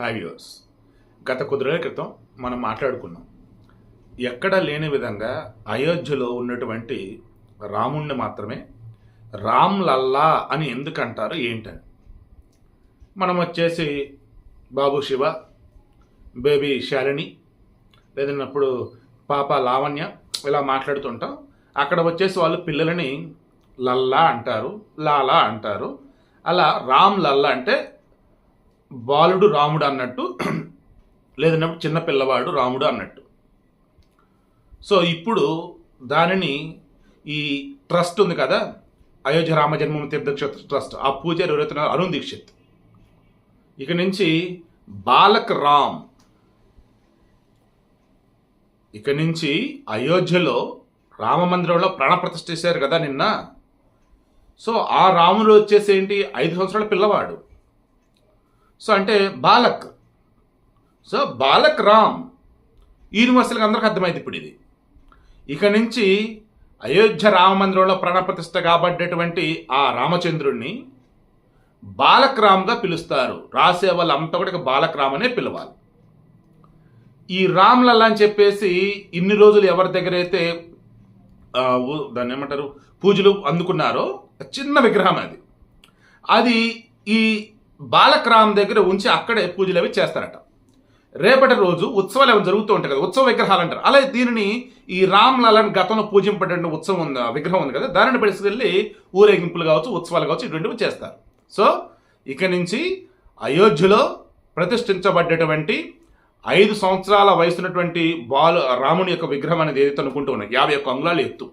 Hi viewers. గత కొద్ది రోజుల క్రితం మనం మాట్లాడుకున్నాం, ఎక్కడ లేని విధంగా అయోధ్యలో ఉన్నటువంటి రాముణ్ణి మాత్రమే రామ్ లల్లా అని ఎందుకంటారు ఏంటని. మనం వచ్చేసి బాబు శివ, బేబీ శాలిని, లేదన్నప్పుడు పాప లావణ్య ఇలా మాట్లాడుతుంటాం. అక్కడ వచ్చేసి వాళ్ళు పిల్లలని లల్లా అంటారు, లాలా అంటారు. అలా రామ్ లల్లా అంటే బాలుడు రాముడు అన్నట్టు, లేదన్నప్పుడు చిన్న పిల్లవాడు రాముడు అన్నట్టు. సో ఇప్పుడు దానిని ఈ ట్రస్ట్ ఉంది కదా, అయోధ్య రామ జన్మభూమి తీర్థక్షేత్ర ట్రస్ట్, ఆ పూజారి ఎవరైతే అరుణ్ దీక్షిత్, ఇక నుంచి బాలక్ రామ్, ఇక నుంచి అయోధ్యలో రామ మందిరంలో ప్రాణప్రతిష్ఠ చేశారు కదా నిన్న. సో ఆ రాముడు వచ్చేసి ఏంటి, 5 సంవత్సరాల పిల్లవాడు. సో అంటే బాలక్, సో బాలక్ రామ్ యూనివర్సల్గా అందరికి అర్థమైంది ఇప్పుడు ఇది. ఇక నుంచి అయోధ్య రామ మందిరంలో ప్రాణప్రతిష్ఠ కాబడ్డటువంటి ఆ రామచంద్రుణ్ణి బాలక్ రామ్గా పిలుస్తారు. రాసే వాళ్ళంతా కూడా బాలక్ రామ్ అనే పిలవాలి. ఈ రామ్ లల్లా అని చెప్పేసి ఇన్ని రోజులు ఎవరి దగ్గర అయితే దాన్ని ఏమంటారు పూజలు అందుకున్నారో చిన్న విగ్రహం అది ఈ బాలక్ రామ్ దగ్గర ఉంచి అక్కడే పూజలు అవి చేస్తారట. రేపటి రోజు ఉత్సవాలు ఏమైనా జరుగుతూ ఉంటాయి కదా, ఉత్సవ విగ్రహాలు అంటారు. అలాగే దీనిని ఈ రామ్ లల్లాని గతంలో పూజింపబడిన ఉత్సవం ఉంది, విగ్రహం ఉంది కదా, దానిని తీసుకెళ్ళి ఊరేగింపులు కావచ్చు, ఉత్సవాలు కావచ్చు, ఇటువంటివి చేస్తారు. సో ఇక నుంచి అయోధ్యలో ప్రతిష్ఠించబడ్డటువంటి 5 సంవత్సరాల వయసున్నటువంటి రాముని యొక్క విగ్రహం అనేది ఏదైతే అనుకుంటూ ఉన్నాయి, 51 అంగుళాలు ఎత్తు,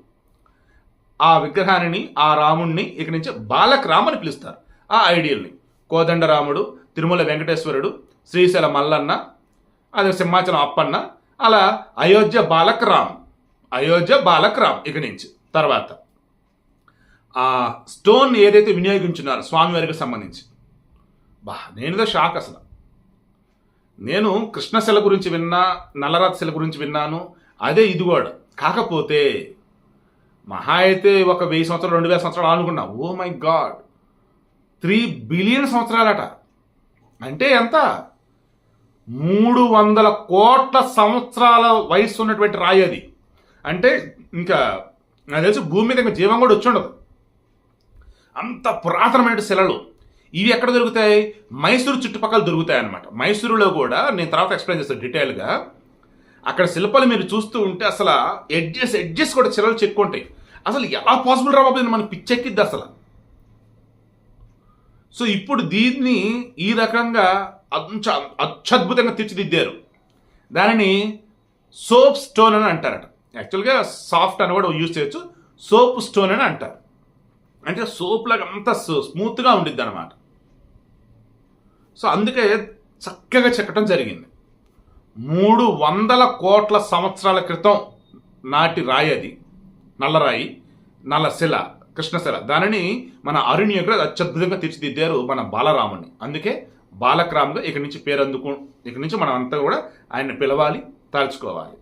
ఆ విగ్రహాన్ని, ఆ రాముణ్ణి ఇక నుంచి బాలక్ రామ్ అని పిలుస్తారు. ఆ ఐడియల్ని కోదండరాముడు, తిరుమల వెంకటేశ్వరుడు, శ్రీశైల మల్లన్న, అదే సింహాచలం అప్పన్న, అలా అయోధ్య బాలక్ రామ్, అయోధ్య బాలక్ రామ్. ఇక నుంచి తర్వాత ఆ స్టోన్ ఏదైతే వినియోగించున్నారో స్వామివారికి సంబంధించి, నేనుదో షాక్ అసలు. నేను కృష్ణశిల గురించి విన్నా, నల్లరాతి శిల గురించి విన్నాను, అదే ఇది కూడా. కాకపోతే మహా అయితే ఒక 1000 సంవత్సరాలు 2000 సంవత్సరాలు అనుకున్నా. ఓ మై గాడ్, 3 బిలియన్ సంవత్సరాలట. అంటే ఎంత, 300 కోట్ల సంవత్సరాల వయసు ఉన్నటువంటి రాయి అది. అంటే ఇంకా నాకు తెలిసి భూమి మీద ఇంకా జీవం కూడా వచ్చి ఉండదు, అంత పురాతనమైన శిలలు. ఇవి ఎక్కడ దొరుకుతాయి, మైసూరు చుట్టుపక్కల దొరుకుతాయి అన్నమాట. మైసూరులో కూడా నేను తర్వాత ఎక్స్ప్లెయిన్ చేస్తాను డీటెయిల్గా. అక్కడ శిల్పాలు మీరు చూస్తూ ఉంటే అసలు ఎడ్జెస్ కూడా శిలలు చెక్కుంటాయి. అసలు ఎలా పాసిబుల్ రాబోతుంది, మన పిచ్చెక్కిద్ది అసలు. సో ఇప్పుడు దీన్ని ఈ రకంగా అత్యద్భుతంగా తీర్చిదిద్దారు. దానిని సోప్ స్టోన్ అని అంటారట. యాక్చువల్గా సాఫ్ట్ అని కూడా యూజ్ చేయొచ్చు, సోప్ స్టోన్ అని అంటారు. అంటే సోప్ లాగా అంత స్మూత్గా ఉండిద్ది అనమాట. సో అందుకే చక్కగా చెక్కటం జరిగింది. 300 కోట్ల సంవత్సరాల క్రితం నాటి రాయి అది, నల్లరాయి, నల్లశిల, కృష్ణశిల. దానిని మన అరుణ్యుడు అత్యద్భుతంగా తీర్చిదిద్దారు మన బాలరాముని. అందుకే బాలక్ రామ్గా ఇక నుంచి పేరు అందుకు, ఇక నుంచి మనం అంతా కూడా ఆయన్ని పిలవాలి, తలుచుకోవాలి.